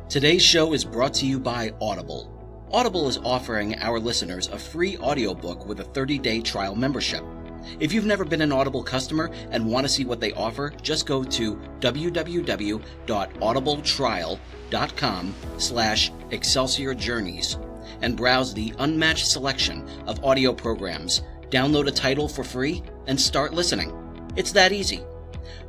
Today's show is brought to you by Audible. Audible is offering our listeners a free audiobook with a 30-day trial membership. If you've never been an Audible customer and want to see what they offer, just go to www.audibletrial.com/Excelsior Journeys and browse the unmatched selection of audio programs. Download a title for free and start listening. It's that easy.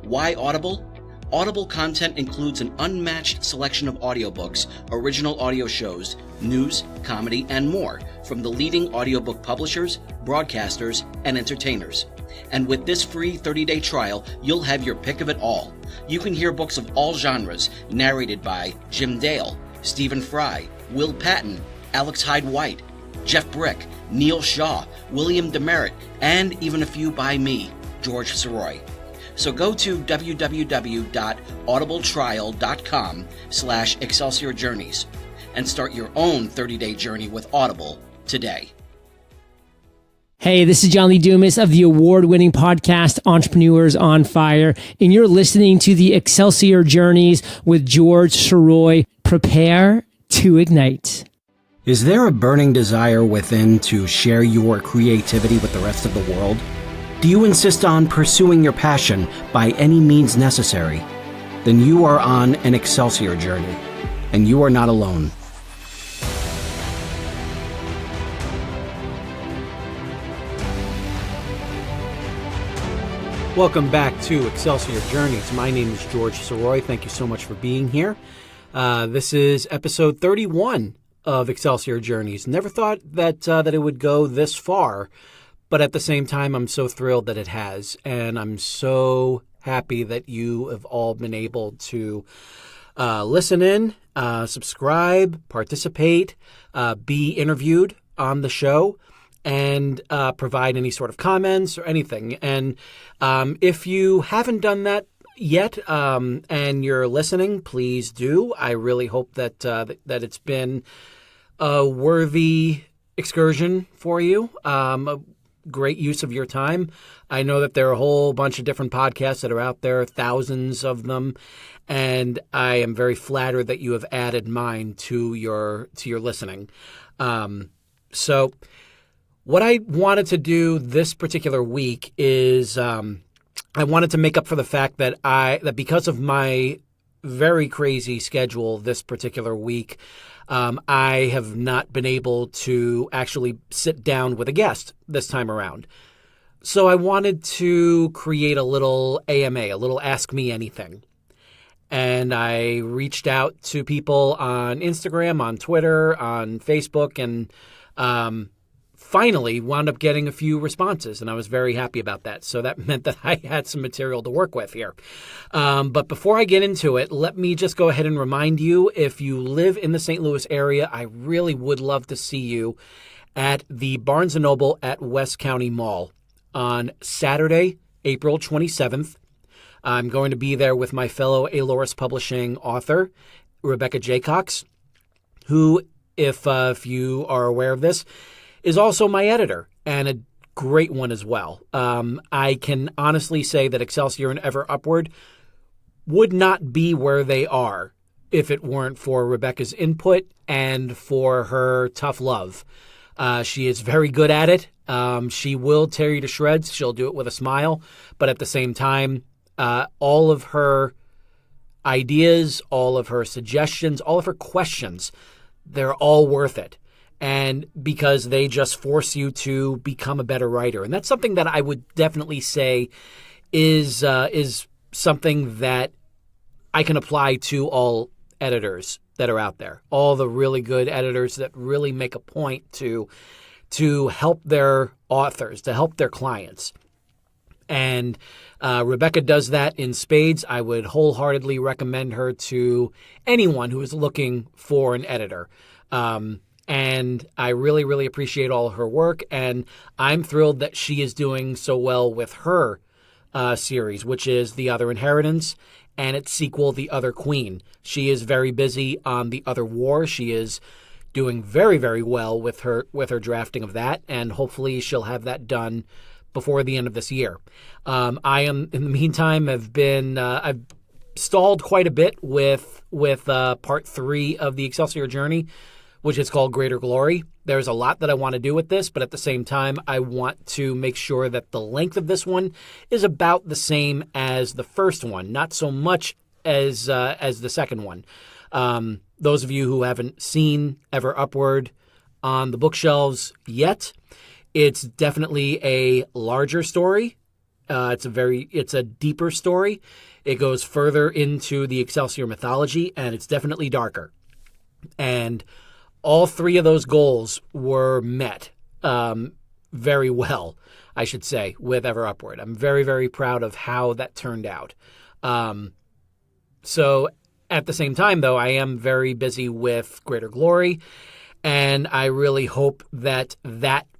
Why Audible? Audible content includes an unmatched selection of audiobooks, original audio shows, news, comedy, and more from the leading audiobook publishers, broadcasters, and entertainers. And with this free 30-day trial, you'll have your pick of it all. You can hear books of all genres narrated by Jim Dale, Stephen Fry, Will Patton, Alex Hyde White, Jeff Brick, Neil Shaw, William Demerit, and even a few by me, George Sirois. So go to www.audibletrial.com/Excelsior Journeys and start your own 30-day journey with Audible today. Hey, this is John Lee Dumas of the award-winning podcast Entrepreneurs on Fire, and you're listening to the Excelsior Journeys with George Sirois. Prepare to ignite. Is there a burning desire within to share your creativity with the rest of the world? Do you insist on pursuing your passion by any means necessary? Then you are on an Excelsior journey, and you are not alone. Welcome back to Excelsior Journeys. My name is George Sirois. Thank you so much for being here. This is episode 31 of Excelsior Journeys. Never thought that it would go this far. But at the same time, I'm so thrilled that it has, and I'm so happy that you have all been able to listen in, subscribe, participate, be interviewed on the show, and provide any sort of comments or anything. And if you haven't done that yet and you're listening, please do. I really hope that that it's been a worthy excursion for you. Great use of your time. I know that there are a whole bunch of different podcasts that are out there, thousands of them, and I am very flattered that you have added mine to your listening. So what I wanted to do this particular week is I wanted to make up for the fact that because of my very crazy schedule this particular week, I have not been able to actually sit down with a guest this time around. So I wanted to create a little AMA, a little Ask Me Anything. And I reached out to people on Instagram, on Twitter, on Facebook, and finally wound up getting a few responses, and I was very happy about that. So that meant that I had some material to work with here. But before I get into it, let me just go ahead and remind you, if you live in the St. Louis area, I really would love to see you at the Barnes & Noble at West County Mall on Saturday, April 27th. I'm going to be there with my fellow Aloris Publishing author, Rebecca Jaycox, who, if you are aware of this, is also my editor, and a great one as well. I can honestly say that Excelsior and Ever Upward would not be where they are if it weren't for Rebecca's input and for her tough love. She is very good at it. She will tear you to shreds. She'll do it with a smile. But at the same time, all of her ideas, all of her suggestions, all of her questions, they're all worth it. And because they just force you to become a better writer. And that's something that I would definitely say is something that I can apply to all editors that are out there. All the really good editors that really make a point to help their authors, to help their clients. And Rebecca does that in spades. I would wholeheartedly recommend her to anyone who is looking for an editor. And I really, really appreciate all her work. And I'm thrilled that she is doing so well with her series, which is The Other Inheritance, and its sequel, The Other Queen. She is very busy on The Other War. She is doing very, very well with her drafting of that, and hopefully she'll have that done before the end of this year. I am, in the meantime, I've stalled quite a bit with part 3 of the Excelsior Journey, which is called Greater Glory. There's a lot that I want to do with this, but at the same time, I want to make sure that the length of this one is about the same as the first one, not so much as the second one. Those of you who haven't seen Ever Upward on the bookshelves yet, it's definitely a larger story. It's a deeper story. It goes further into the Excelsior mythology, and it's definitely darker. And all 3 of those goals were met very well, I should say, with Ever Upward. I'm very, very proud of how that turned out. So at the same time, though, I am very busy with Greater Glory, and I really hope that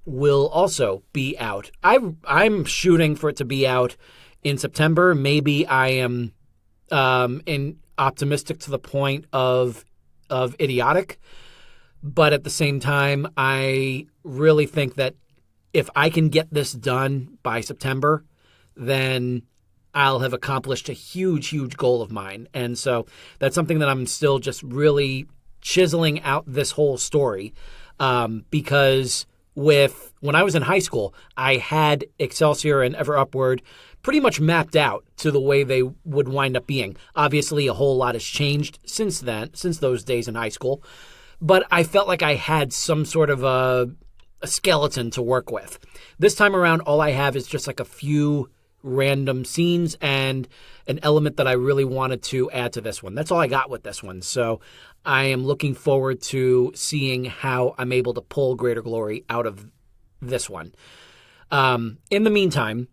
will also be out. I'm shooting for it to be out in September. Maybe I am optimistic to the point of idiotic. But at the same time, I really think that if I can get this done by September, then I'll have accomplished a huge, huge goal of mine. And so that's something that I'm still just really chiseling out this whole story, because when I was in high school, I had Excelsior and Ever Upward pretty much mapped out to the way they would wind up being. Obviously, a whole lot has changed since those days in high school. But I felt like I had some sort of a skeleton to work with. This time around, all I have is just like a few random scenes and an element that I really wanted to add to this one. That's all I got with this one. So I am looking forward to seeing how I'm able to pull Greater Glory out of this one. In the meantime,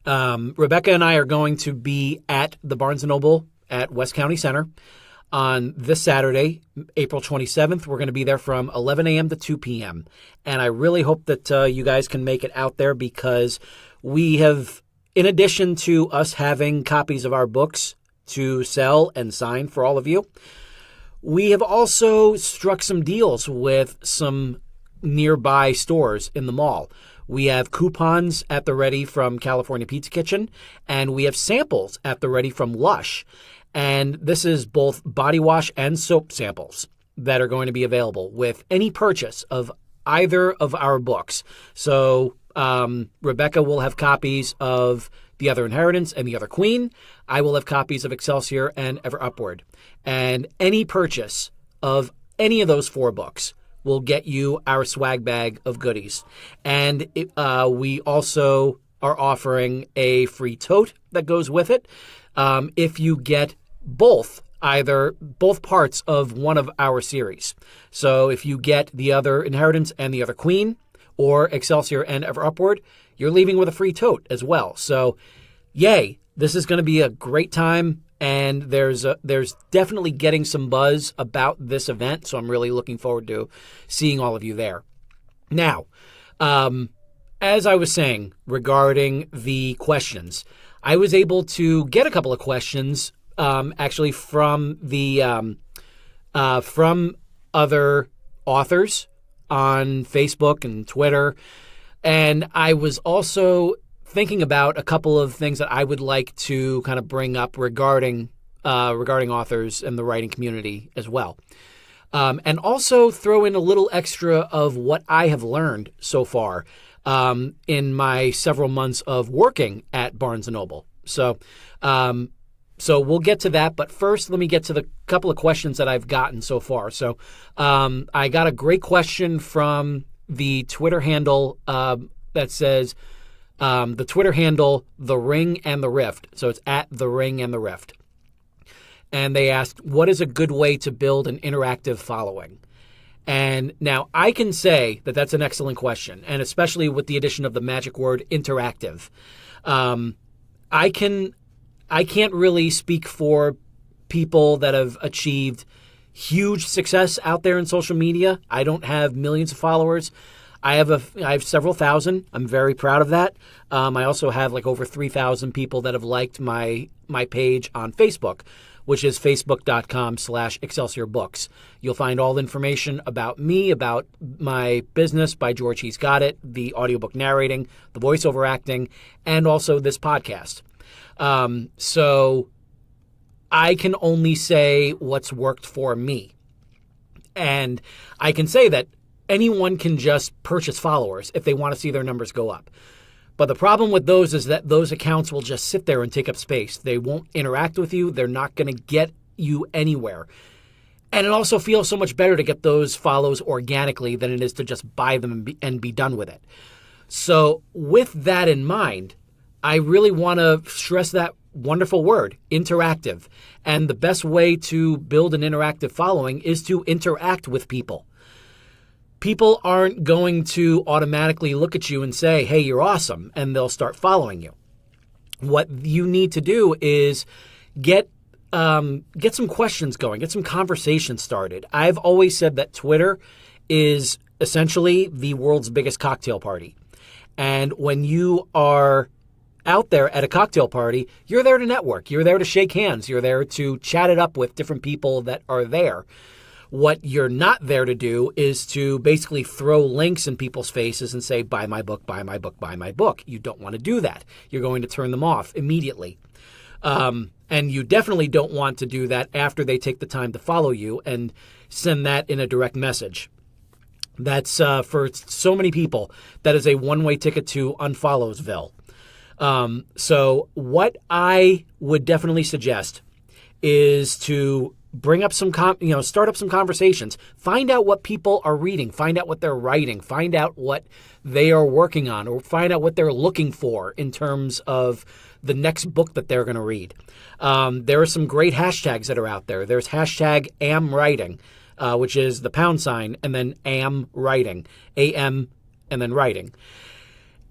Rebecca and I are going to be at the Barnes & Noble at West County Center on this Saturday, April 27th. We're going to be there from 11 a.m. to 2 p.m. And I really hope that you guys can make it out there, because we have, in addition to us having copies of our books to sell and sign for all of you, we have also struck some deals with some nearby stores in the mall. We have coupons at the ready from California Pizza Kitchen, and we have samples at the ready from Lush. And this is both body wash and soap samples that are going to be available with any purchase of either of our books. So Rebecca will have copies of The Other Inheritance and The Other Queen. I will have copies of Excelsior and Ever Upward. And any purchase of any of those 4 books will get you our swag bag of goodies. And we also are offering a free tote that goes with it if you get both parts of one of our series. So if you get The Other Inheritance and The Other Queen, or Excelsior and Ever Upward, you're leaving with a free tote as well. So yay, this is going to be a great time, and there's definitely getting some buzz about this event, so I'm really looking forward to seeing all of you there. Now, as I was saying regarding the questions, I was able to get a couple of questions actually from from other authors on Facebook and Twitter. And I was also thinking about a couple of things that I would like to kind of bring up regarding authors and the writing community as well. And also throw in a little extra of what I have learned so far in my several months of working at Barnes & Noble. So we'll get to that, but first let me get to the couple of questions that I've gotten so far. So I got a great question from the Twitter handle that says, the Twitter handle, The Ring and the Rift. So it's at The Ring and the Rift. And they asked, what is a good way to build an interactive following? And now I can say that that's an excellent question, and especially with the addition of the magic word interactive. I can't really speak for people that have achieved huge success out there in social media. I don't have millions of followers. I have several thousand. I'm very proud of that. I also have like over 3,000 people that have liked my page on Facebook, which is facebook.com/Excelsior Books. You'll find all information about me, about my business by George He's Got It, the audiobook narrating, the voiceover acting, and also this podcast. So I can only say what's worked for me. And I can say that anyone can just purchase followers if they want to see their numbers go up. But the problem with those is that those accounts will just sit there and take up space. They won't interact with you. They're not going to get you anywhere. And it also feels so much better to get those follows organically than it is to just buy them and be done with it. So with that in mind, I really want to stress that wonderful word, interactive. And the best way to build an interactive following is to interact with people. People aren't going to automatically look at you and say, hey, you're awesome, and they'll start following you. What you need to do is get some questions going, get some conversations started. I've always said that Twitter is essentially the world's biggest cocktail party. And when you are out there at a cocktail party, you're there to network. You're there to shake hands. You're there to chat it up with different people that are there. What you're not there to do is to basically throw links in people's faces and say, buy my book, buy my book, buy my book. You don't want to do that. You're going to turn them off immediately. And you definitely don't want to do that after they take the time to follow you and send that in a direct message. That's for so many people, that is a one-way ticket to unfollowsville. So what I would definitely suggest is to bring up start up some conversations, find out what people are reading, find out what they're writing, find out what they are working on, or find out what they're looking for in terms of the next book that they're going to read. There are some great hashtags that are out there. There's hashtag #amwriting, which is the # and then #writing, AM and then writing.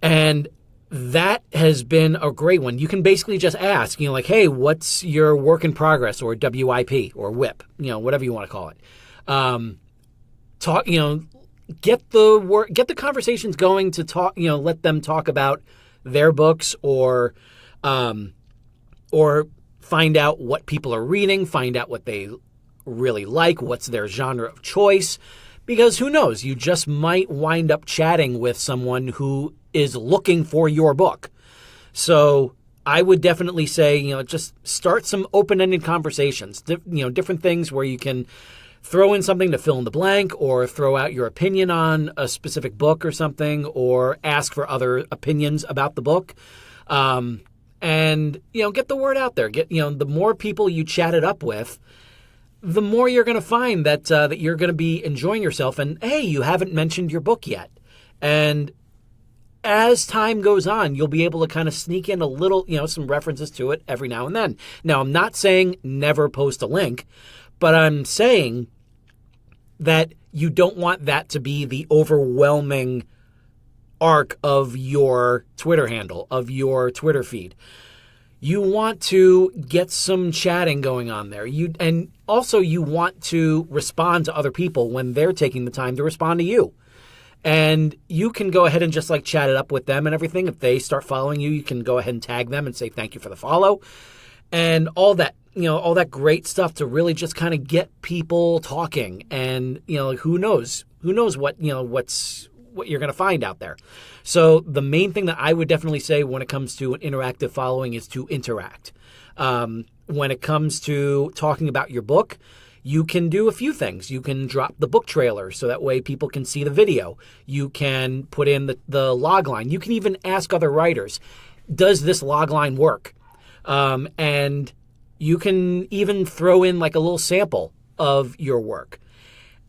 And that has been a great one. You can basically just ask, like, hey, what's your work in progress, or WIP or WIP, whatever you want to call it. Get the conversations going to talk, let them talk about their books, or find out what people are reading, find out what they really like, what's their genre of choice, because who knows, you just might wind up chatting with someone who is looking for your book. So I would definitely say, just start some open-ended conversations, different things where you can throw in something to fill in the blank, or throw out your opinion on a specific book or something, or ask for other opinions about the book. And get the word out there. The more people you chat it up with, the more you're going to find that you're going to be enjoying yourself. And hey, you haven't mentioned your book yet. And as time goes on, you'll be able to kind of sneak in a little, some references to it every now and then. Now, I'm not saying never post a link, but I'm saying that you don't want that to be the overwhelming arc of your Twitter handle, of your Twitter feed. You want to get some chatting going on there. And also you want to respond to other people when they're taking the time to respond to you. And you can go ahead and just chat it up with them and everything. If they start following you, you can go ahead and tag them and say thank you for the follow. And all that, all that great stuff to really just kind of get people talking. And, who knows what, what you're going to find out there. So the main thing that I would definitely say when it comes to an interactive following is to interact. When it comes to talking about your book, you can do a few things. You can drop the book trailer so that way people can see the video. You can put in the log line. You can even ask other writers, does this log line work? And you can even throw in a little sample of your work.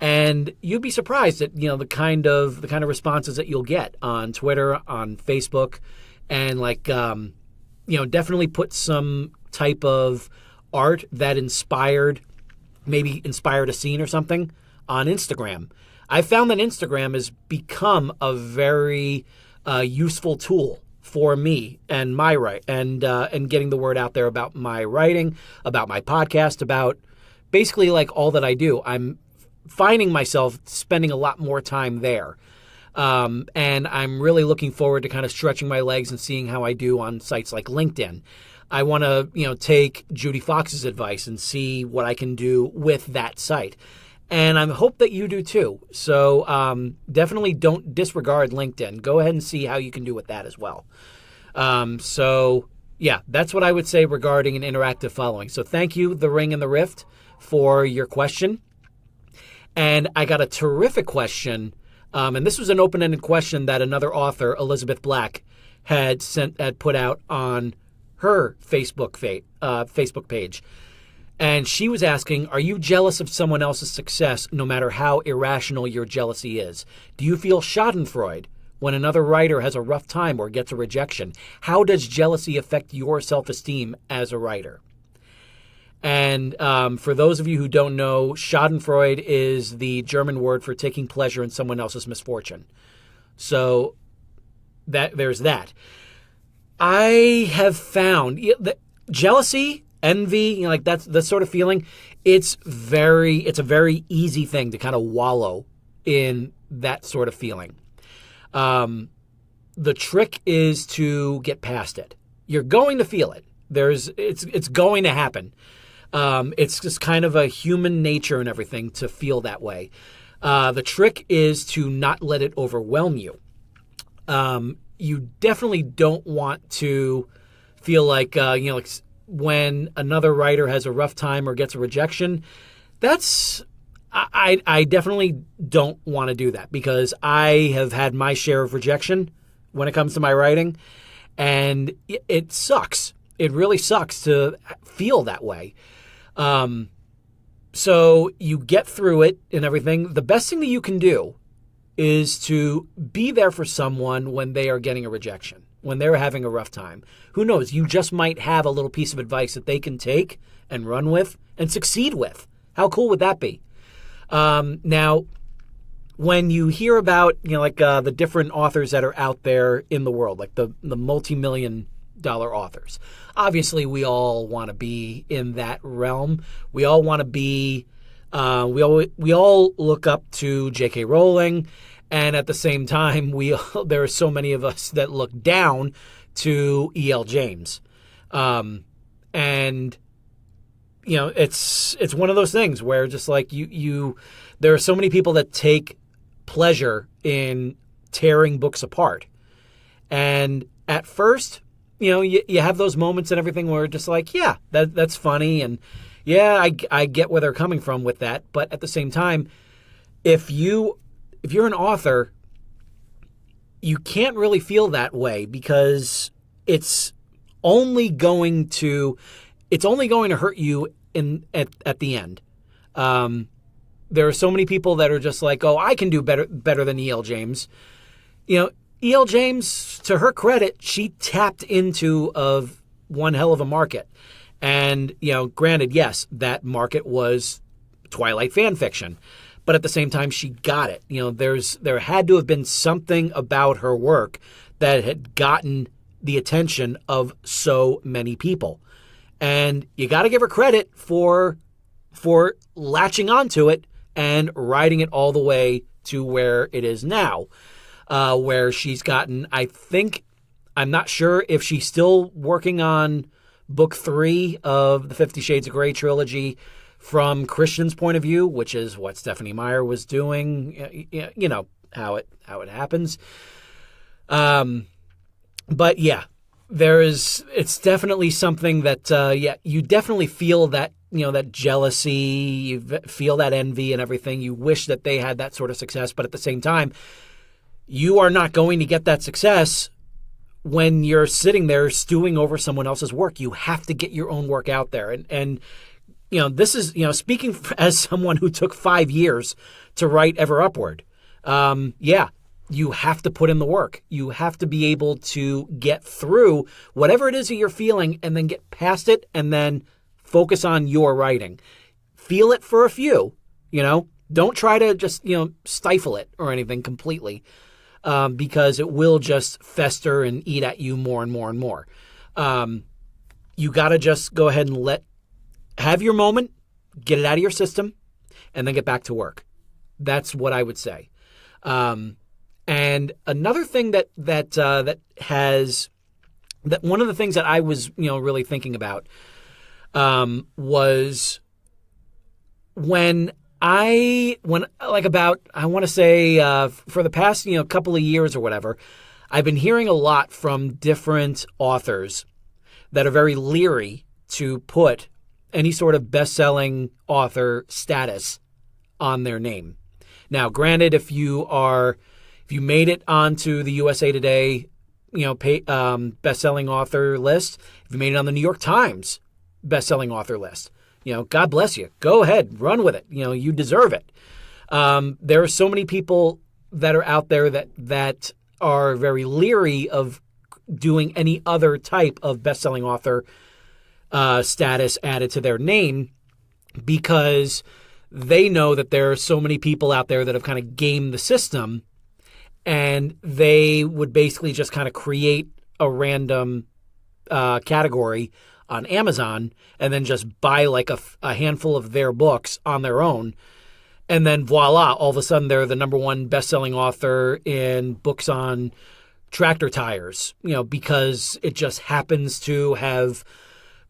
And you'd be surprised at the kind of responses that you'll get on Twitter, on Facebook, and definitely put some type of art that maybe inspired a scene or something on Instagram. I found that Instagram has become a very useful tool for me and my and getting the word out there about my writing, about my podcast, about basically all that I do. I'm finding myself spending a lot more time there. And I'm really looking forward to kind of stretching my legs and seeing how I do on sites like LinkedIn. I want to, take Judy Fox's advice and see what I can do with that site. And I hope that you do too. So definitely don't disregard LinkedIn. Go ahead and see how you can do with that as well. So Yeah, that's what I would say regarding an interactive following. So thank you, The Ring and the Rift, for your question. And I got a terrific question, and this was an open-ended question that another author, Elizabeth Black, had put out on her Facebook page. And she was asking, are you jealous of someone else's success no matter how irrational your jealousy is? Do you feel schadenfreude when another writer has a rough time or gets a rejection? How does jealousy affect your self-esteem as a writer? And for those of you who don't know, schadenfreude is the German word for taking pleasure in someone else's misfortune. So there's that. I have found that jealousy, envy, like that's the sort of feeling. It's a very easy thing to kind of wallow in that sort of feeling. The trick is to get past it. You're going to feel it. It's going to happen. It's just kind of a human nature and everything to feel that way. The trick is to not let it overwhelm you. You definitely don't want to feel like, like when another writer has a rough time or gets a rejection. I definitely don't want to do that, because I have had my share of rejection when it comes to my writing, and it sucks. It really sucks to feel that way. So you get through it and everything. The best thing that you can do is to be there for someone when they are getting a rejection, when they're having a rough time. Who knows? You just might have a little piece of advice that they can take and run with and succeed with. How cool would that be? Now, when you hear about, the different authors that are out there in the world, like the multi-million-dollar authors, obviously we all want to be in that realm. We all want to be, we all look up to J.K. Rowling, and at the same time, there are so many of us that look down to E.L. James. And it's one of those things where just like there are so many people that take pleasure in tearing books apart. And at first, you have those moments and everything where just like, yeah, that's funny. And yeah, I get where they're coming from with that. But at the same time, if you're an author, you can't really feel that way, because it's only going to hurt you at the end. There are so many people that are just like, oh, I can do better than E.L. James. E.L. James, to her credit, she tapped into one hell of a market. And, granted, yes, that market was Twilight fan fiction. But at the same time, she got it. There had to have been something about her work that had gotten the attention of so many people. And you got to give her credit for latching onto it and riding it all the way to where it is now, where she's gotten, I'm not sure if she's still working on book 3 of the 50 Shades of Grey trilogy from Christian's point of view, which is what Stephanie Meyer was doing. You know how it happens. But yeah, it's definitely something that, you definitely feel that, that jealousy, you feel that envy and everything. You wish that they had that sort of success, but at the same time, you are not going to get that success when you're sitting there stewing over someone else's work. You have to get your own work out there. And this is, speaking as someone who took 5 years to write Ever Upward. You have to put in the work. You have to be able to get through whatever it is that you're feeling and then get past it and then focus on your writing. Feel it for a few, don't try to just, stifle it or anything completely, because it will just fester and eat at you more and more and more. You got to just go ahead and have your moment, get it out of your system, and then get back to work. That's what I would say. And another thing that one of the things that I was, really thinking about, was when I want to say, for the past, couple of years or whatever, I've been hearing a lot from different authors that are very leery to put any sort of best-selling author status on their name. Now, granted, if you made it onto the USA Today, best-selling author list, if you made it on the New York Times best-selling author list, God bless you. Go ahead, run with it. You deserve it. There are so many people that are out there that are very leery of doing any other type of best-selling author status added to their name because they know that there are so many people out there that have kind of gamed the system, and they would basically just kind of create a random category on Amazon and then just buy like a handful of their books on their own. And then voila, all of a sudden they're the number one best-selling author in books on tractor tires, because it just happens to have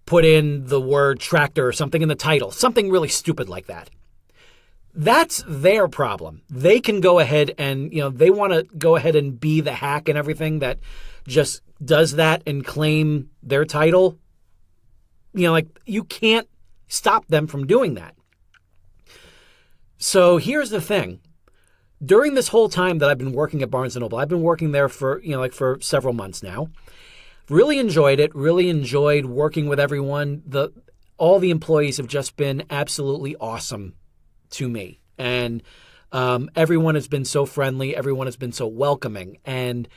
put in the word tractor or something in the title, something really stupid like that. That's their problem. They can go ahead and, they want to go ahead and be the hack and everything that just does that and claim their title. You can't stop them from doing that. So here's the thing. During this whole time that I've been working at Barnes & Noble, I've been working there for, for several months now. Really enjoyed it. Really enjoyed working with everyone. All the employees have just been absolutely awesome to me. And everyone has been so friendly. Everyone has been so welcoming. And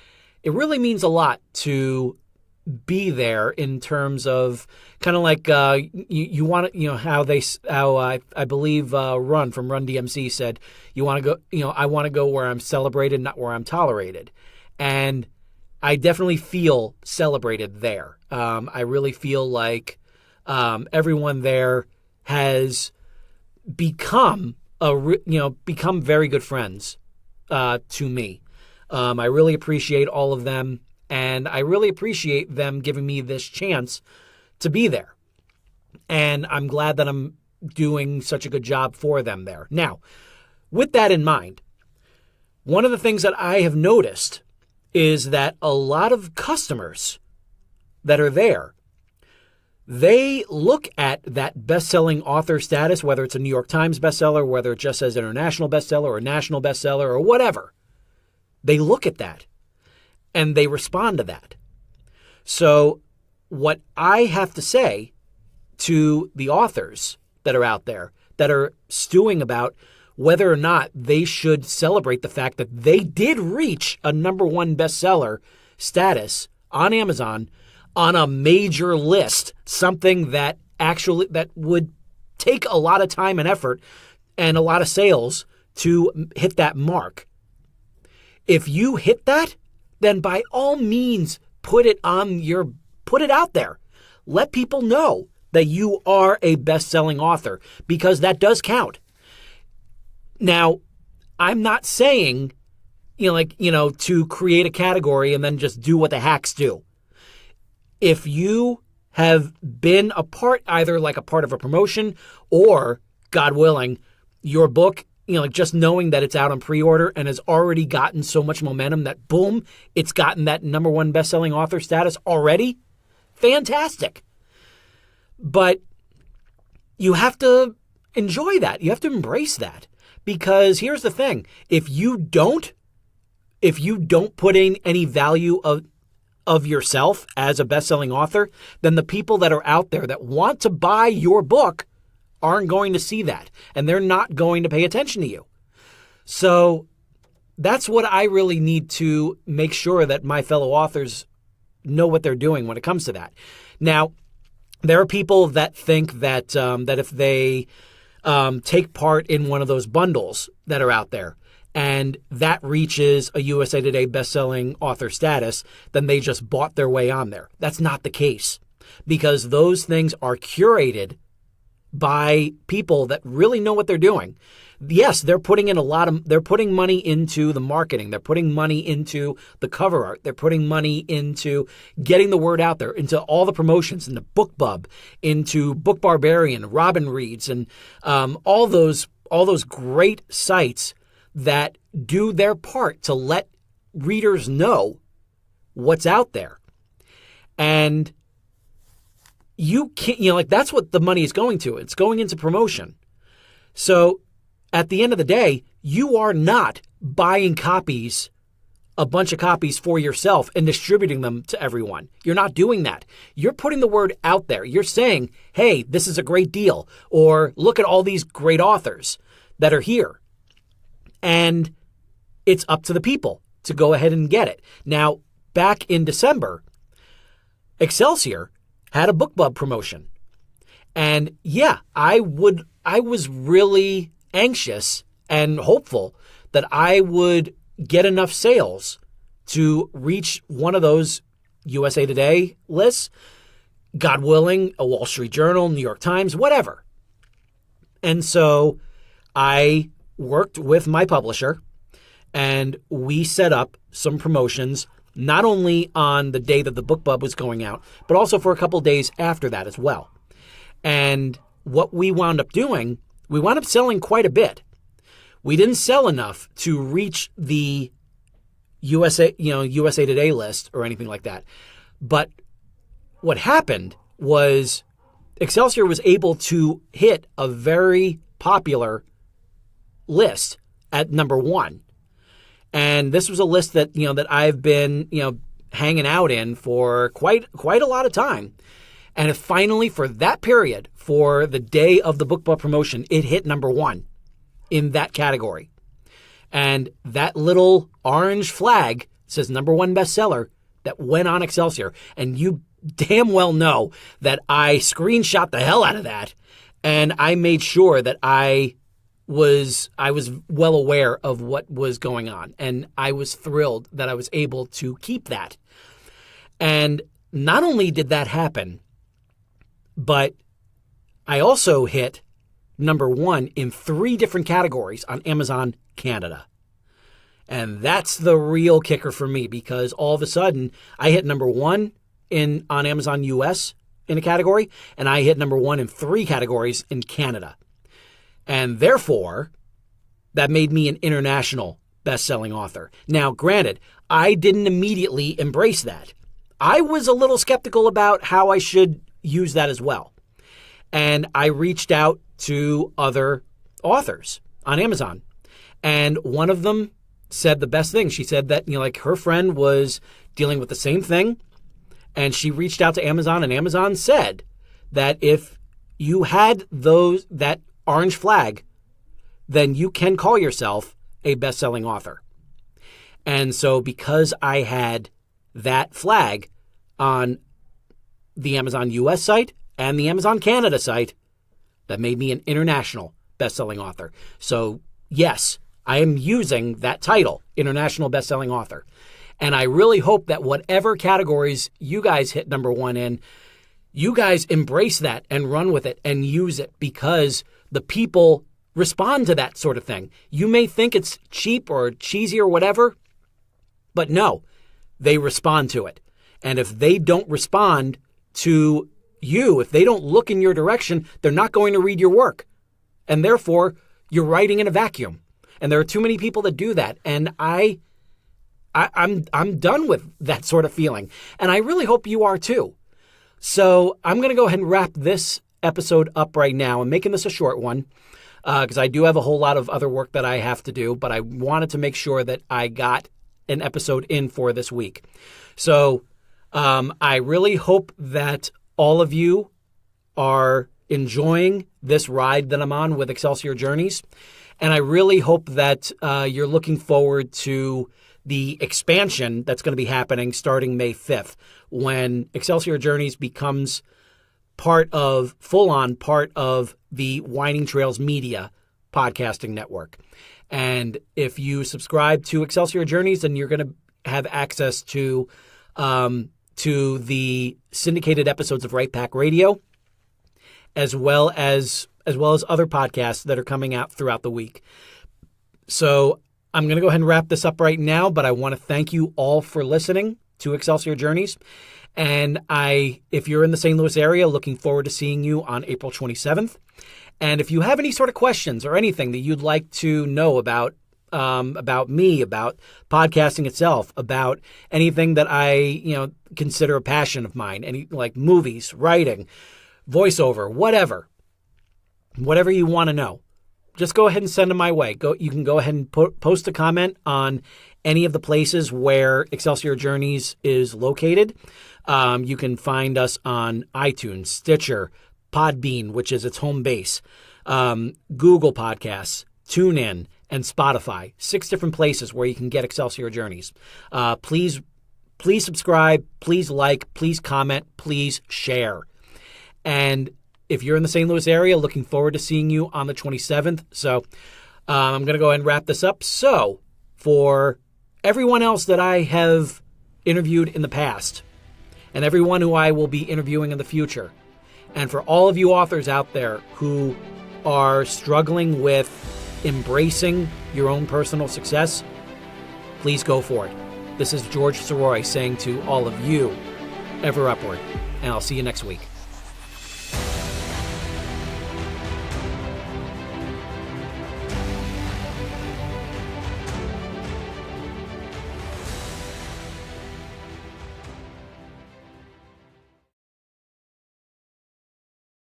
it really means a lot to be there in terms of kind of like you want to, how I believe Run from Run DMC said, you want to go, I want to go where I'm celebrated, not where I'm tolerated. And I definitely feel celebrated there. I really feel like everyone there has become become very good friends to me. I really appreciate all of them, and I really appreciate them giving me this chance to be there. And I'm glad that I'm doing such a good job for them there. Now, with that in mind, one of the things that I have noticed is that a lot of customers that are there, they look at that best-selling author status, whether it's a New York Times bestseller, whether it just says international bestseller or national bestseller or whatever. They look at that and they respond to that. So what I have to say to the authors that are out there that are stewing about whether or not they should celebrate the fact that they did reach a number one bestseller status on Amazon on a major list, something that would take a lot of time and effort and a lot of sales to hit that mark. If you hit that, then by all means put it out there. Let people know that you are a best-selling author, because that does count. Now, I'm not saying, to create a category and then just do what the hacks do. If you have been a part, either like a part of a promotion or, God willing, your book, just knowing that it's out on pre-order and has already gotten so much momentum that, boom, it's gotten that number one best-selling author status already, fantastic. But you have to enjoy that. You have to embrace that. Because here's the thing, if you don't put in any value of yourself as a best-selling author, then the people that are out there that want to buy your book aren't going to see that, and they're not going to pay attention to you. So that's what I really need to make sure that my fellow authors know what they're doing when it comes to that. Now, there are people that think that that if they take part in one of those bundles that are out there, and that reaches a USA Today bestselling author status, then they just bought their way on there. That's not the case, because those things are curated by people that really know what they're doing. Yes, they're putting money into the marketing. They're putting money into the cover art. They're putting money into getting the word out there, into all the promotions, into BookBub, into Book Barbarian, Robin Reads, and all those great sites that do their part to let readers know what's out there. And you can't, like that's what the money is going to. It's going into promotion. So at the end of the day, you are not buying copies, a bunch of copies for yourself and distributing them to everyone. You're not doing that. You're putting the word out there. You're saying, hey, this is a great deal, or look at all these great authors that are here. And it's up to the people to go ahead and get it. Now, back in December, Excelsior had a BookBub promotion. And yeah, I was really anxious and hopeful that I would get enough sales to reach one of those USA Today lists, God willing, a Wall Street Journal, New York Times, whatever. And so I worked with my publisher and we set up some promotions, not only on the day that the BookBub was going out, but also for a couple days after that as well. And what we wound up doing, we wound up selling quite a bit. We didn't sell enough to reach the USA Today list or anything like that. But what happened was Excelsior was able to hit a very popular list at number one. And this was a list that, that I've been, hanging out in for quite a lot of time. And finally, for that period, for the day of the BookBub promotion, it hit number one in that category. And that little orange flag says number one bestseller that went on Excelsior. And you damn well know that I screenshot the hell out of that. And I made sure that I was well aware of what was going on. And I was thrilled that I was able to keep that. And not only did that happen, but I also hit number one in 3 different categories on Amazon Canada. And that's the real kicker for me, because all of a sudden I hit number one on Amazon US in a category, and I hit number one in 3 categories in Canada. And therefore, that made me an international best-selling author. Now, granted, I didn't immediately embrace that. I was a little skeptical about how I should use that as well. And I reached out to other authors on Amazon. And one of them said the best thing. She said that, her friend was dealing with the same thing. And she reached out to Amazon, and Amazon said that if you had that orange flag, then you can call yourself a best-selling author. And so because I had that flag on the Amazon US site and the Amazon Canada site, that made me an international best-selling author. So yes, I am using that title, international best-selling author. And I really hope that whatever categories you guys hit number one in, you guys embrace that and run with it and use it, because the people respond to that sort of thing. You may think it's cheap or cheesy or whatever, but no, they respond to it. And if they don't respond to you, if they don't look in your direction, they're not going to read your work. And therefore, you're writing in a vacuum. And there are too many people that do that. And I'm done with that sort of feeling. And I really hope you are too. So I'm going to go ahead and wrap this episode up right now. I'm making this a short one because I do have a whole lot of other work that I have to do, but I wanted to make sure that I got an episode in for this week. So I really hope that all of you are enjoying this ride that I'm on with Excelsior Journeys. And I really hope that you're looking forward to the expansion that's going to be happening starting May 5th, when Excelsior Journeys becomes full-on part of the Winding Trails Media podcasting network. And if you subscribe to Excelsior Journeys, then you're going to have access to the syndicated episodes of Right Pack Radio, as well as other podcasts that are coming out throughout the week. So I'm going to go ahead and wrap this up right now, but I want to thank you all for listening to Excelsior Journeys. And if you're in the St. Louis area, looking forward to seeing you on April 27th. And if you have any sort of questions or anything that you'd like to know about about me, about podcasting itself, about anything that I, consider a passion of mine, any like movies, writing, voiceover, whatever you want to know, just go ahead and send them my way. You can go ahead and post a comment on any of the places where Excelsior Journeys is located. You can find us on iTunes, Stitcher, Podbean, which is its home base, Google Podcasts, TuneIn, and Spotify. 6 different places where you can get Excelsior Journeys. Please subscribe, please like, please comment, please share. And if you're in the St. Louis area, looking forward to seeing you on the 27th. So I'm going to go ahead and wrap this up. So for everyone else that I have interviewed in the past, and everyone who I will be interviewing in the future, and for all of you authors out there who are struggling with embracing your own personal success, please go for it. This is George Sirois saying to all of you, ever upward, and I'll see you next week.